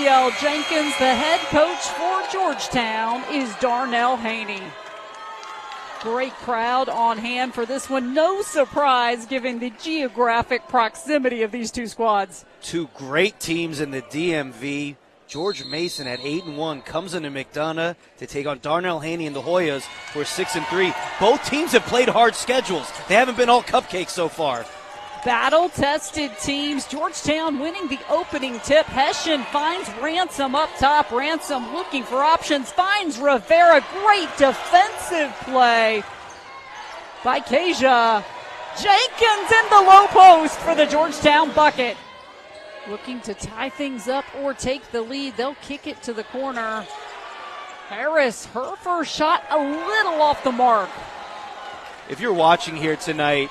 Ariel Jenkins. The head coach for Georgetown is Darnell Haney. Great crowd on hand for this one. No surprise given the geographic proximity of these two squads. Two great teams in the DMV. George Mason at 8-1 comes into McDonough to take on Darnell Haney and the Hoyas for 6-3. Both teams have played hard schedules. They haven't been all cupcakes so far. Battle-tested teams. Georgetown winning the opening tip. Hessian finds Ransom up top. Ransom looking for options. Finds Rivera. Great defensive play by Kaysia. Jenkins in the low post for the Georgetown bucket. Looking to tie things up or take the lead. They'll kick it to the corner. Harris, her first shot a little off the mark. If you're watching here tonight,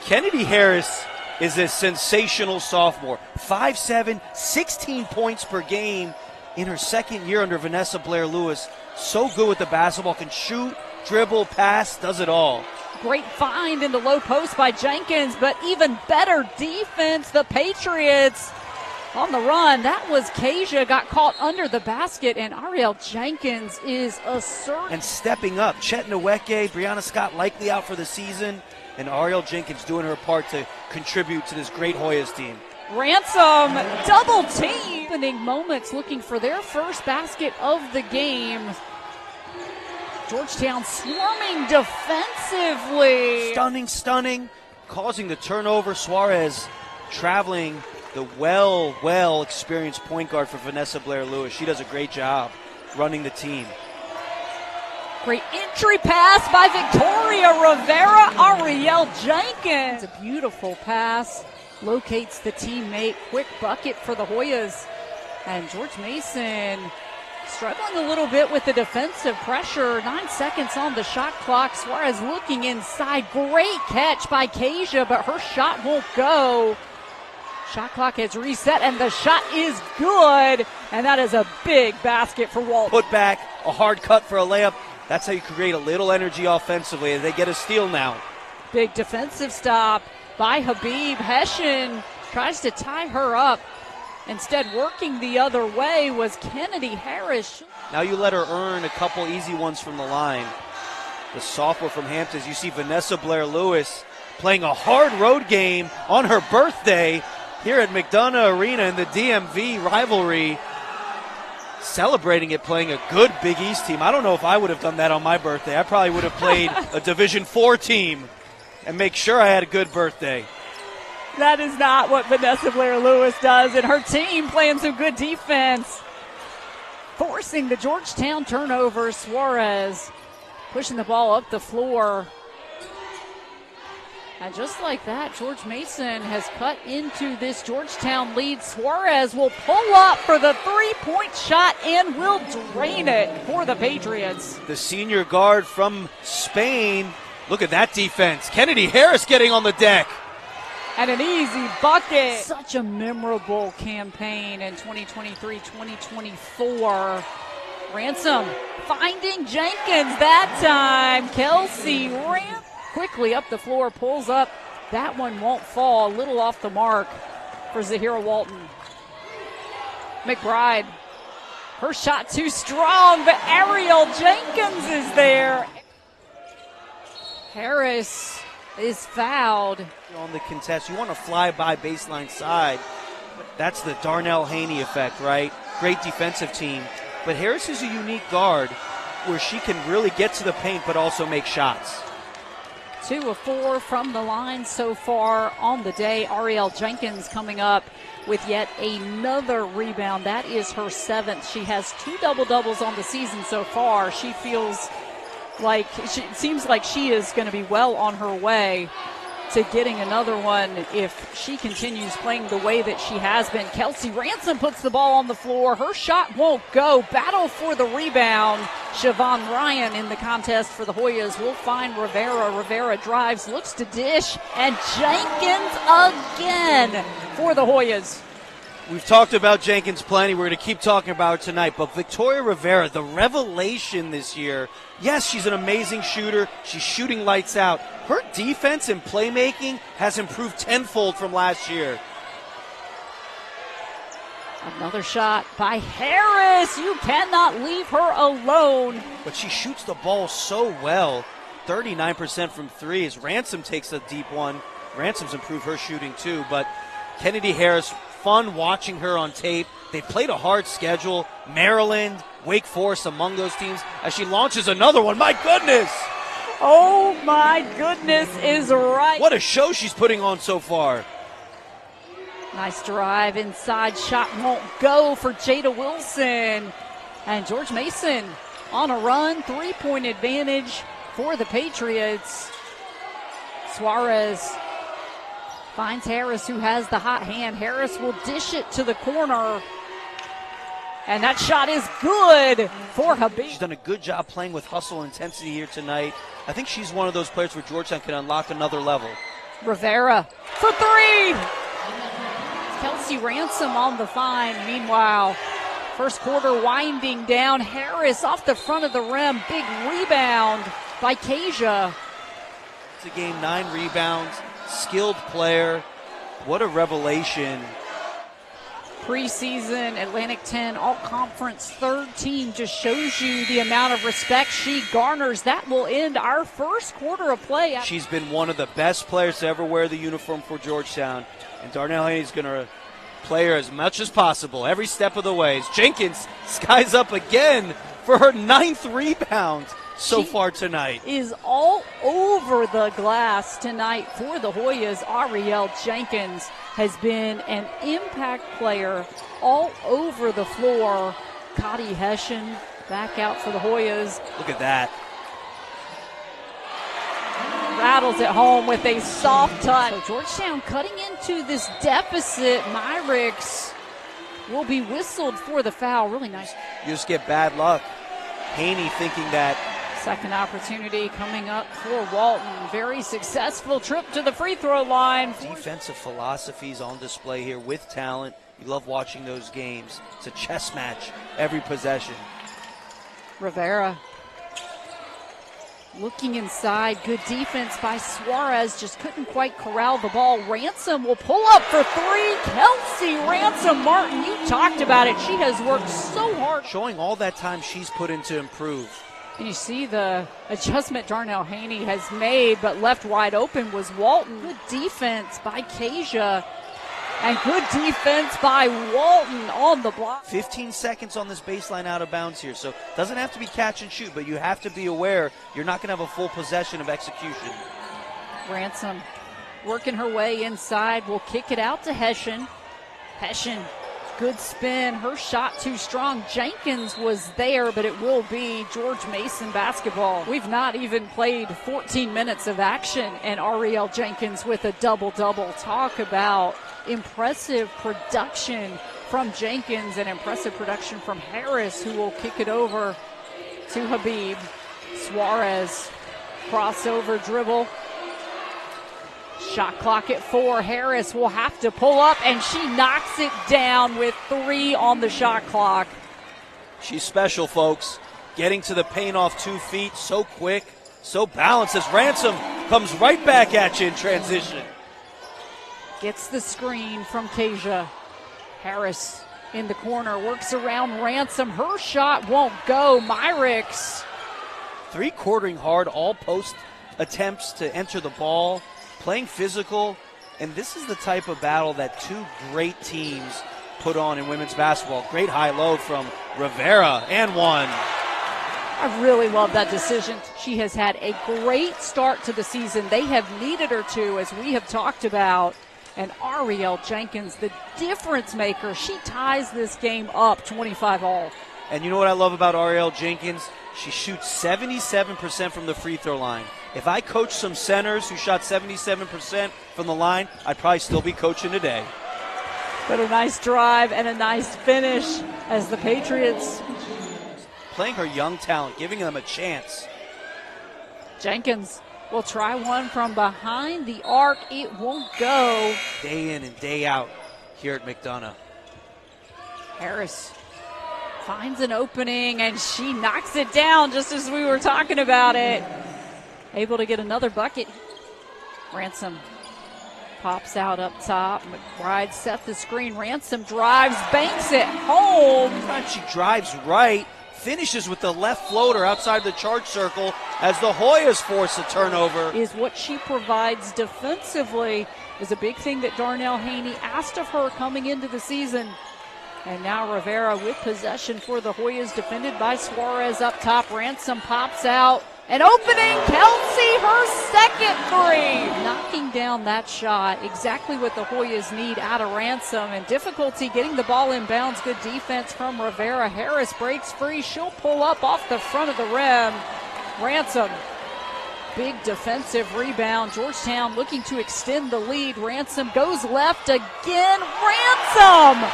Kennedy Harris is a sensational sophomore. 5'7", 16 points per game in her second year under Vanessa Blair-Lewis. So good with the basketball, can shoot, dribble, pass, does it all. Great find in the low post by Jenkins, but even better defense. The Patriots on the run. That was Kaysia, got caught under the basket, and Ariel Jenkins is assertive. And stepping up. Chet Nweke, Brianna Scott likely out for the season, and Ariel Jenkins doing her part to contribute to this great Hoyas team. Ransom, double team. Opening moments looking for their first basket of the game. Georgetown swarming defensively. Stunning, causing the turnover. Suarez traveling the well experienced point guard for Vanessa Blair-Lewis. She does a great job running the team. Great entry pass by Victoria Rivera. Ariel Jenkins. A beautiful pass. Locates the teammate. Quick bucket for the Hoyas. And George Mason struggling a little bit with the defensive pressure. 9 seconds on the shot clock. Suarez looking inside. Great catch by Kaysia, but her shot won't go. Shot clock has reset, and the shot is good. And that is a big basket for Walton. Put back, a hard cut for a layup. That's how you create a little energy offensively. They get a steal now. Big defensive stop by Habib. Hessian tries to tie her up. Instead, working the other way was Kennedy Harris. Now you let her earn a couple easy ones from the line. The sophomore from Hamptons, you see Vanessa Blair-Lewis playing a hard road game on her birthday here at McDonough Arena in the DMV rivalry. Celebrating it, playing a good Big East team. I don't know if I would have done that on my birthday. I probably would have played a Division IV team and make sure I had a good birthday. That is not what Vanessa Blair-Lewis does, and her team playing some good defense. Forcing the Georgetown turnover. Suarez pushing the ball up the floor. And just like that, George Mason has cut into this Georgetown lead. Suarez will pull up for the three-point shot and will drain it for the Patriots. The senior guard from Spain. Look at that defense. Kennedy Harris getting on the deck. And an easy bucket. Such a memorable campaign in 2023-2024. Ransom finding Jenkins that time. Kelsey ran quickly up the floor, pulls up. That one won't fall. A little off the mark for Zahirah Walton. McBride, her shot too strong, but Ariel Jenkins is there. Harris is fouled. On the contest, you want to fly by baseline side. That's the Darnell Haney effect, right? Great defensive team. But Harris is a unique guard where she can really get to the paint but also make shots. 2 of 4 from the line so far on the day. Ariel Jenkins coming up with yet another rebound. That is her 7th. She has 2 double-doubles on the season so far. She feels like, it seems like she is going to be well on her way to getting another one if she continues playing the way that she has been. Kelsey Ransom puts the ball on the floor. Her shot won't go. Battle for the rebound. Siobhan Ryan in the contest for the Hoyas will find Rivera. Rivera drives, looks to dish, and Jenkins again for the Hoyas. We've talked about Jenkins plenty. We're going to keep talking about her tonight. But Victoria Rivera, the revelation this year. Yes, she's an amazing shooter. She's shooting lights out. Her defense and playmaking has improved tenfold from last year. Another shot by Harris. You cannot leave her alone. But she shoots the ball so well. 39% from three as Ransom takes a deep one. Ransom's improved her shooting too, but Kennedy Harris, fun watching her on tape. They played a hard schedule. Maryland, Wake Forest among those teams as she launches another one. My goodness! Oh my goodness is right. What a show she's putting on so far. Nice drive inside, shot won't go for Jada Wilson. And George Mason on a run, 3-point advantage for the Patriots. Suarez finds Harris, who has the hot hand. Harris will dish it to the corner. And that shot is good for Habib. She's done a good job playing with hustle and intensity here tonight. I think she's one of those players where Georgetown can unlock another level. Rivera for three. Kelsey Ransom on the find. Meanwhile, first quarter winding down. Harris off the front of the rim. Big rebound by Kaysia. It's a game, 9 rebounds, skilled player. What a revelation. Preseason Atlantic 10 All-Conference third team just shows you the amount of respect she garners. That will end our first quarter of play. She's been one of the best players to ever wear the uniform for Georgetown. And Darnell Haney's going to play her as much as possible every step of the way. Jenkins skies up again for her 9th rebound so far tonight. Is all over the glass tonight for the Hoyas. Ariel Jenkins has been an impact player all over the floor. Cotty Hessian back out for the Hoyas. Look at that. Rattles it home with a soft touch. So Georgetown cutting into this deficit. Myrick's will be whistled for the foul. Really nice. You just get bad luck. Haney thinking that. Second opportunity coming up for Walton. Very successful trip to the free throw line. Defensive philosophies on display here with talent. You love watching those games. It's a chess match every possession. Rivera looking inside. Good defense by Suarez. Just couldn't quite corral the ball. Ransom will pull up for three. Kelsey Ransom Martin, you talked about it. She has worked so hard. Showing all that time she's put in to improve. And you see the adjustment Darnell Haney has made, but left wide open was Walton. Good defense by Kaysia, and good defense by Walton on the block. 15 seconds on this baseline out of bounds here, so doesn't have to be catch and shoot, but you have to be aware you're not going to have a full possession of execution. Ransom working her way inside, will kick it out to Hessian. Hessian, good spin. Her shot too strong. Jenkins was there, but it will be George Mason basketball. We've not even played 14 minutes of action, and Ariel Jenkins with a double-double. Talk about impressive production from Jenkins and impressive production from Harris, who will kick it over to Habib. Suarez, crossover dribble. Shot clock at 4. Harris will have to pull up, and she knocks it down with 3 on the shot clock. She's special, folks. Getting to the paint off 2 feet, so quick, so balanced as Ransom comes right back at you in transition. Gets the screen from Kaysia. Harris in the corner, works around Ransom. Her shot won't go. Myrick's. 3-quartering hard, all post attempts to enter the ball. Playing physical, and this is the type of battle that 2 great teams put on in women's basketball. Great high-low from Rivera, and 1. I really love that decision. She has had a great start to the season. They have needed her to, as we have talked about. And Ariel Jenkins, the difference maker, she ties this game up 25-all. And you know what I love about Ariel Jenkins? She shoots 77% from the free throw line. If I coached some centers who shot 77% from the line, I'd probably still be coaching today. But a nice drive and a nice finish as the Patriots. Playing her young talent, giving them a chance. Jenkins will try one from behind the arc. It won't go. Day in and day out here at McDonough. Harris finds an opening, and she knocks it down just as we were talking about it. Able to get another bucket. Ransom Pops out up top. McBride set the screen. Ransom drives, banks it home. She drives right, finishes with the left floater outside the charge circle as the Hoyas force a turnover. Is what she provides defensively. Is a big thing that Darnell Haney asked of her coming into the season. And now Rivera with possession for the Hoyas, defended by Suarez up top. Ransom pops out. An opening, Kelsey, her second three. Knocking down that shot, exactly what the Hoyas need out of Ransom. And difficulty getting the ball in bounds. Good defense from Rivera. Harris breaks free. She'll pull up off the front of the rim. Ransom, big defensive rebound. Georgetown looking to extend the lead. Ransom goes left again. Ransom!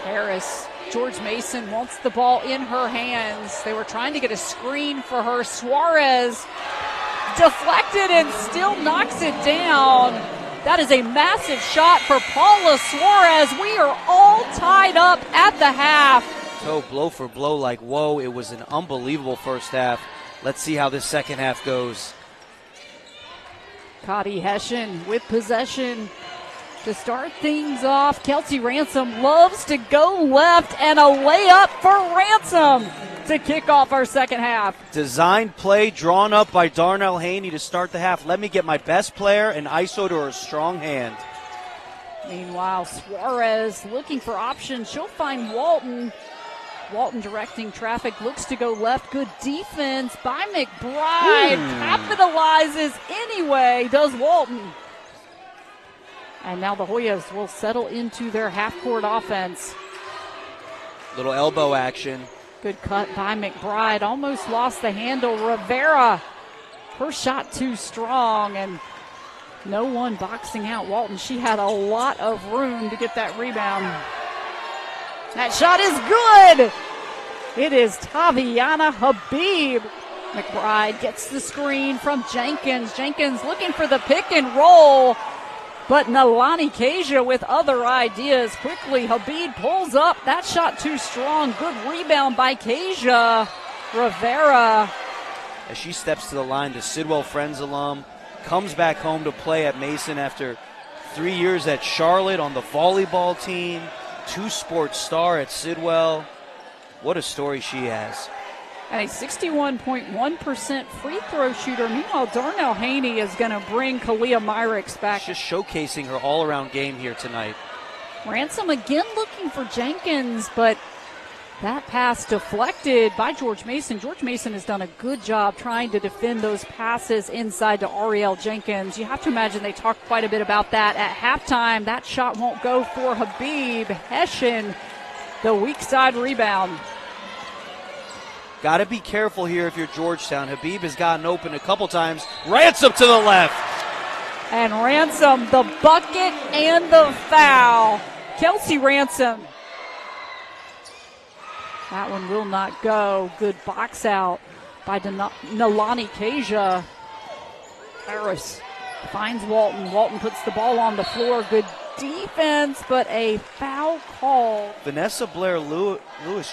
Harris. George Mason wants the ball in her hands. They were trying to get a screen for her. Suarez deflected and still knocks it down. That is a massive shot for Paula Suarez. We are all tied up at the half. So blow for blow like, whoa, it was an unbelievable first half. Let's see how this second half goes. Cotty Hession with possession. To start things off, Kelsey Ransom loves to go left, and a layup for Ransom to kick off our second half. Designed play drawn up by Darnell Haney to start the half. Let me get my best player and ISO to her strong hand. Meanwhile, Suarez looking for options. She'll find Walton. Walton directing traffic, looks to go left. Good defense by McBride. Capitalizes anyway, does Walton. And now the Hoyas will settle into their half-court offense. Little elbow action. Good cut by McBride. Almost lost the handle. Rivera, her shot too strong, and no one boxing out Walton. She had a lot of room to get that rebound. That shot is good. It is Taviana Habib. McBride gets the screen from Jenkins. Jenkins looking for the pick and roll. But Nalani Kaysia with other ideas. Quickly, Habib pulls up. That shot too strong. Good rebound by Kaysia. Rivera. As she steps to the line, the Sidwell Friends alum, comes back home to play at Mason after 3 years at Charlotte on the volleyball team. Two-sport star at Sidwell. What a story she has. And a 61.1% free throw shooter. Meanwhile, Darnell Haney is going to bring Kalia Myrick's back. Just showcasing her all-around game here tonight. Ransom again looking for Jenkins, but that pass deflected by George Mason. George Mason has done a good job trying to defend those passes inside to Ariel Jenkins. You have to imagine they talked quite a bit about that at halftime. That shot won't go for Habib. Hession, the weak side rebound. Got to be careful here if you're Georgetown. Habib has gotten open a couple times. Ransom to the left. And Ransom, the bucket and the foul. Kelsey Ransom. That one will not go. Good box out by Nalani Kaysia. Harris finds Walton. Walton puts the ball on the floor. Good defense, but a foul call. Vanessa Blair Lewis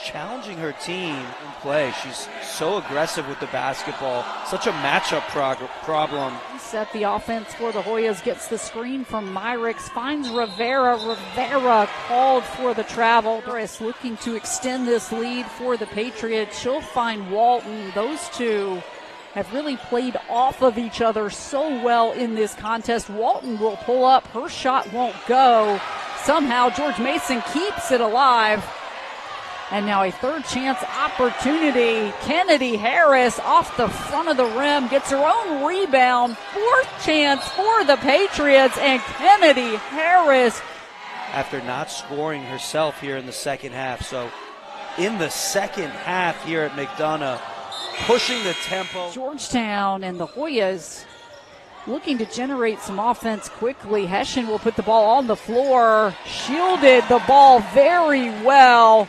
challenging her team in play. She's so aggressive with the basketball. Such a matchup problem. Set the offense for the Hoyas. Gets the screen from Myrick. Finds Rivera. Rivera called for the travel. Harris looking to extend this lead for the Patriots. She'll find Walton. Those two have really played off of each other so well in this contest. Walton will pull up. Her shot won't go. Somehow George Mason keeps it alive. And now a third chance opportunity. Kennedy Harris off the front of the rim. Gets her own rebound. Fourth chance for the Patriots. And Kennedy Harris. After not scoring herself here in the second half. So in the second half here at McDonough, pushing the tempo. Georgetown and the Hoyas looking to generate some offense quickly. Hession will put the ball on the floor. Shielded the ball very well.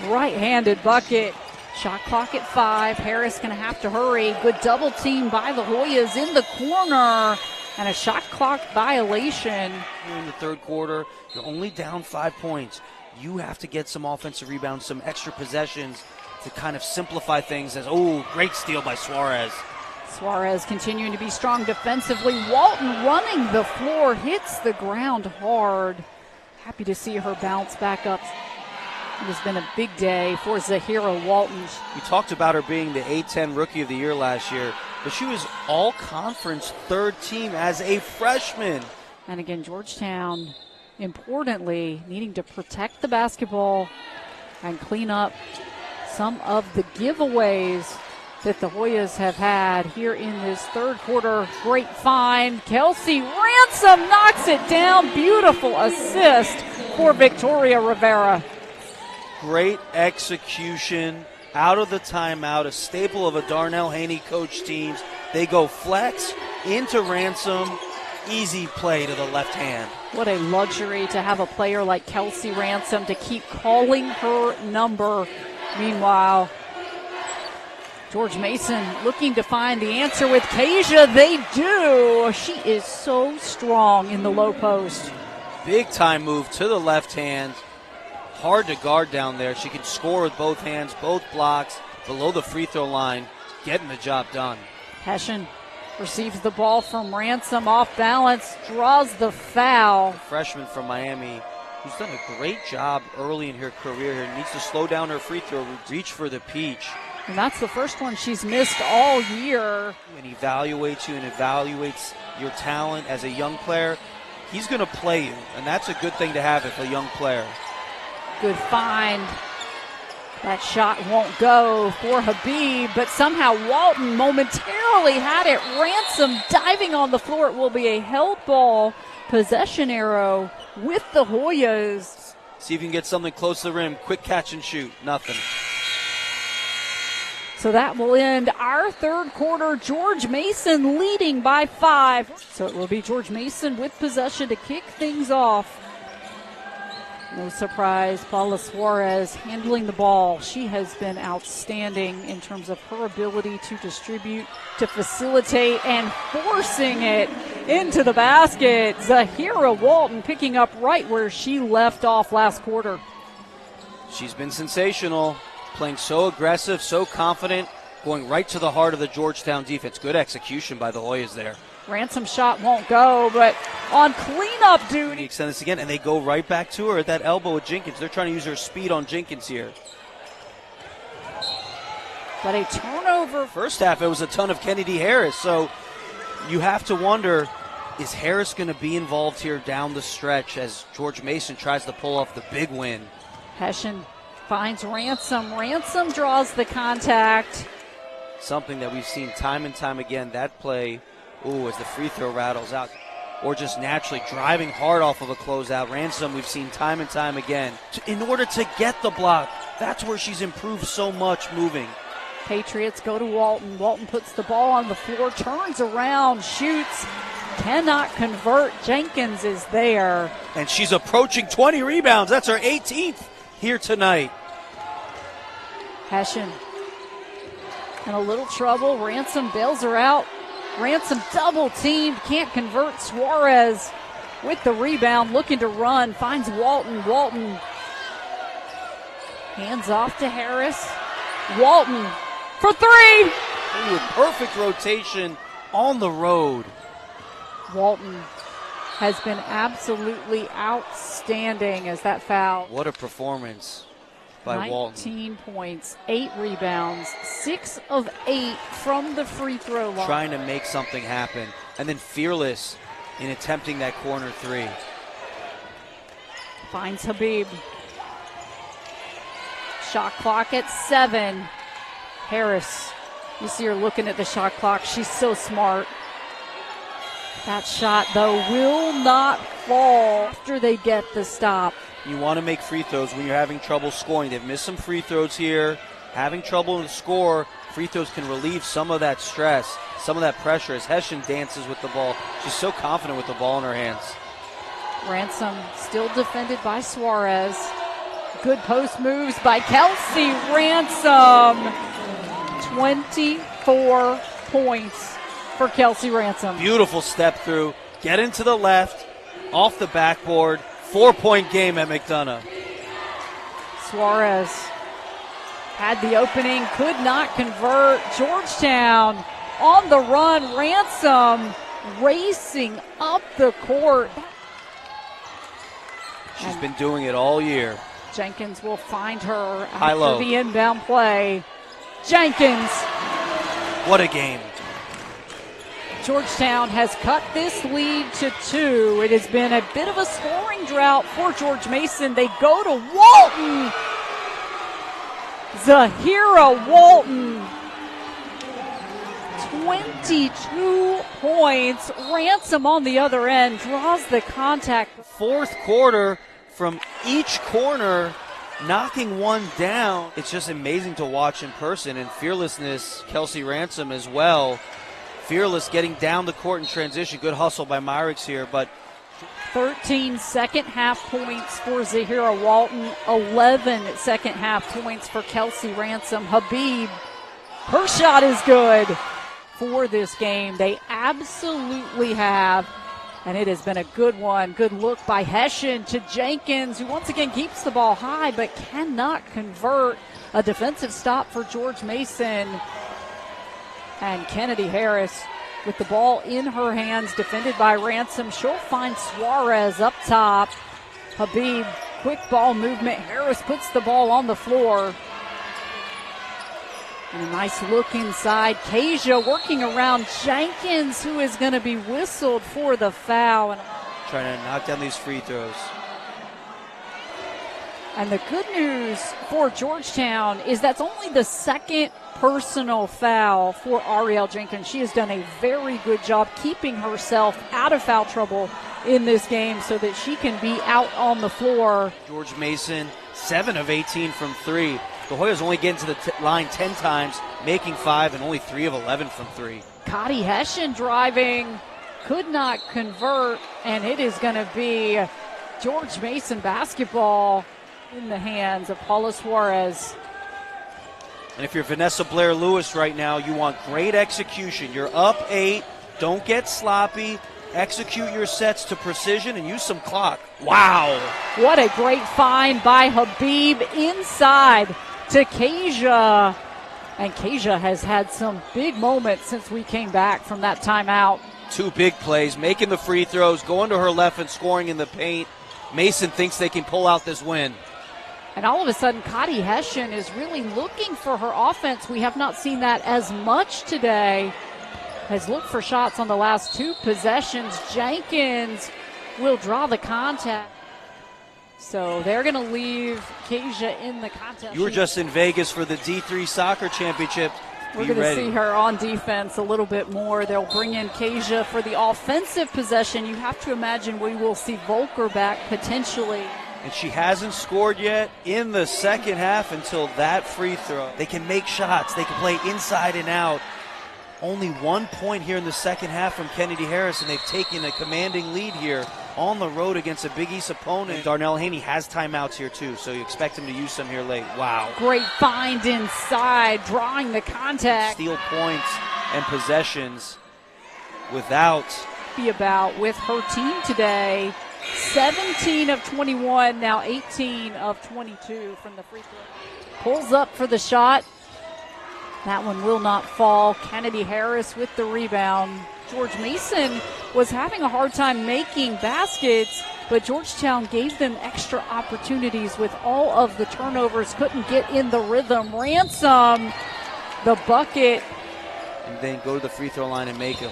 Right-handed bucket. Shot clock at 5. Harris going to have to hurry. Good double team by the Hoyas in the corner. And a shot clock violation. In the third quarter, you're only down 5 points. You have to get some offensive rebounds, some extra possessions to kind of simplify things. As great steal by Suarez. Suarez continuing to be strong defensively. Walton running the floor, hits the ground hard. Happy to see her bounce back up. It has been a big day for Zahirah Walton. We talked about her being the A-10 Rookie of the Year last year, but she was all-conference third team as a freshman. And again, Georgetown, importantly, needing to protect the basketball and clean up some of the giveaways that the Hoyas have had here in this third quarter. Great find. Kelsey Ransom knocks it down. Beautiful assist for Victoria Rivera. Great execution out of the timeout, a staple of a Darnell Haney coach teams. They go flex into Ransom. Easy play to the left hand. What a luxury to have a player like Kelsey Ransom to keep calling her number. Meanwhile, George Mason looking to find the answer with Kaysia. They do. She is so strong in the low post. Big time move to the left hand. Hard to guard down there. She can score with both hands, both blocks, below the free throw line, getting the job done. Hession receives the ball from Ransom off balance, draws the foul. Freshman from Miami who's done a great job early in her career here. Needs to slow down her free throw, reach for the peach. And that's the first one she's missed all year. And evaluates you and evaluates your talent as a young player. He's going to play you, and that's a good thing to have as a young player. Good find. That shot won't go for Habib, but somehow Walton momentarily had it. Ransom diving on the floor. It will be a held ball possession arrow with the Hoyas. See if you can get something close to the rim. Quick catch and shoot. Nothing. So that will end our third quarter. George Mason leading by 5. So it will be George Mason with possession to kick things off. No surprise, Paula Suarez handling the ball. She has been outstanding in terms of her ability to distribute, to facilitate, and forcing it into the basket. Zahirah Walton picking up right where she left off last quarter. She's been sensational, playing so aggressive, so confident, going right to the heart of the Georgetown defense. Good execution by the Hoyas there. Ransom shot won't go, but on cleanup duty. Extend this again, and they go right back to her at that elbow with Jenkins. They're trying to use her speed on Jenkins here. But a turnover. First half, it was a ton of Kennedy Harris, so you have to wonder, is Harris going to be involved here down the stretch as George Mason tries to pull off the big win? Hession finds Ransom. Ransom draws the contact. Something that we've seen time and time again, that play. Ooh, as the free throw rattles out, or just naturally driving hard off of a closeout. Ransom, we've seen time and time again. In order to get the block, that's where she's improved so much moving. Patriots go to Walton. Walton puts the ball on the floor, turns around, shoots, cannot convert. Jenkins is there. And she's approaching 20 rebounds. That's her 18th here tonight. Hession in a little trouble. Ransom bails her out. Ransom double teamed, can't convert. Suarez with the rebound, looking to run, finds Walton. Walton hands off to Harris. Walton for 3. With perfect rotation on the road. Walton has been absolutely outstanding as that foul. What a performance by Walton. 19 points, 8 rebounds, 6 of 8 from the free throw line. Trying to make something happen, and then fearless in attempting that corner 3. Finds Habib. Shot clock at 7. Harris, you see her looking at the shot clock. She's so smart. That shot, though, will not fall after they get the stop. You want to make free throws when you're having trouble scoring. They've missed some free throws here. Having trouble in the score, free throws can relieve some of that stress, some of that pressure as Hession dances with the ball. She's so confident with the ball in her hands. Ransom still defended by Suarez. Good post moves by Kelsey Ransom. 24 points for Kelsey Ransom. Beautiful step through. Get into the left, off the backboard. 4-point game at McDonough. Suarez had the opening, could not convert. Georgetown on the run. Ransom racing up the court. She's been doing it all year. Jenkins will find her High-low. after the inbound play. Jenkins. What a game. Georgetown has cut this lead to 2. It has been a bit of a scoring drought for George Mason. They go to Walton. Zahirah Walton. 22 points. Ransom on the other end draws the contact. Fourth quarter from each corner, knocking one down. It's just amazing to watch in person. And fearlessness, Kelsey Ransom as well. Fearless getting down the court in transition. Good hustle by Myrick's here, but 13 second half points for Zahirah Walton, 11 second half points for Kelsey Ransom. Habib, her shot is good for this game. They absolutely have, and it has been a good one. Good look by Hessian to Jenkins, who once again keeps the ball high but cannot convert. A defensive stop for George Mason. And Kennedy Harris with the ball in her hands, defended by Ransom. She'll find Suarez up top. Habib, quick ball movement. Harris puts the ball on the floor. And a nice look inside. Kaysia working around Jenkins, who is going to be whistled for the foul. Trying to knock down these free throws. And the good news for Georgetown is that's only the second personal foul for Ariel Jenkins. She has done a very good job keeping herself out of foul trouble in this game so that she can be out on the floor. George Mason, 7 of 18 from 3. The Hoyas only getting to the line 10 times, making 5, and only 3 of 11 from 3. Cotty Hessian driving, could not convert, and it is going to be George Mason basketball in the hands of Paula Suarez. And if you're Vanessa Blair-Lewis right now, you want great execution. You're up 8. Don't get sloppy. Execute your sets to precision and use some clock. Wow. What a great find by Habib inside to Kaysia. And Kaysia has had some big moments since we came back from that timeout. 2 big plays, making the free throws, going to her left and scoring in the paint. Mason thinks they can pull out this win. And all of a sudden, Cotty Hessian is really looking for her offense. We have not seen that as much today. Has looked for shots on the last 2 possessions. Jenkins will draw the contact. So they're going to leave Kaysia in the contest. You were just in Vegas for the D3 soccer championship. We're going to see her on defense a little bit more. They'll bring in Kaysia for the offensive possession. You have to imagine we will see Volker back potentially. And she hasn't scored yet in the second half until that free throw. They can make shots. They can play inside and out. Only 1 point here in the second half from Kennedy Harris, and they've taken a commanding lead here on the road against a Big East opponent. Darnell Haney has timeouts here too, so you expect him to use some here late. Wow. Great find inside, drawing the contact. Steal points and possessions without. Be about with her team today. 17 of 21, now 18 of 22 from the free throw. Pulls up for the shot. That one will not fall. Kennedy Harris with the rebound. George Mason was having a hard time making baskets, but Georgetown gave them extra opportunities with all of the turnovers. Couldn't get in the rhythm. Ransom, the bucket. And then go to the free throw line and make them.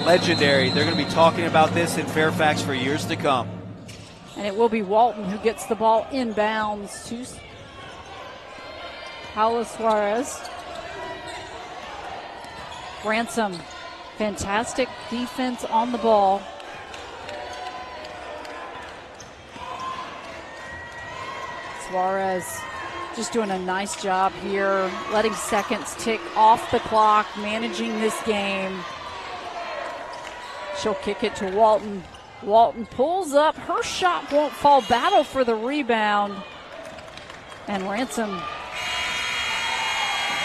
Legendary. They're going to be talking about this in Fairfax for years to come. And it will be Walton who gets the ball inbounds to Paula Suarez. Ransom, fantastic defense on the ball. Suarez just doing a nice job here, letting seconds tick off the clock, managing this game. She'll kick it to Walton. Walton pulls up. Her shot won't fall. Battle for the rebound. And Ransom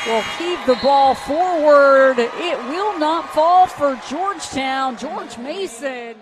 will heave the ball forward. It will not fall for Georgetown. George Mason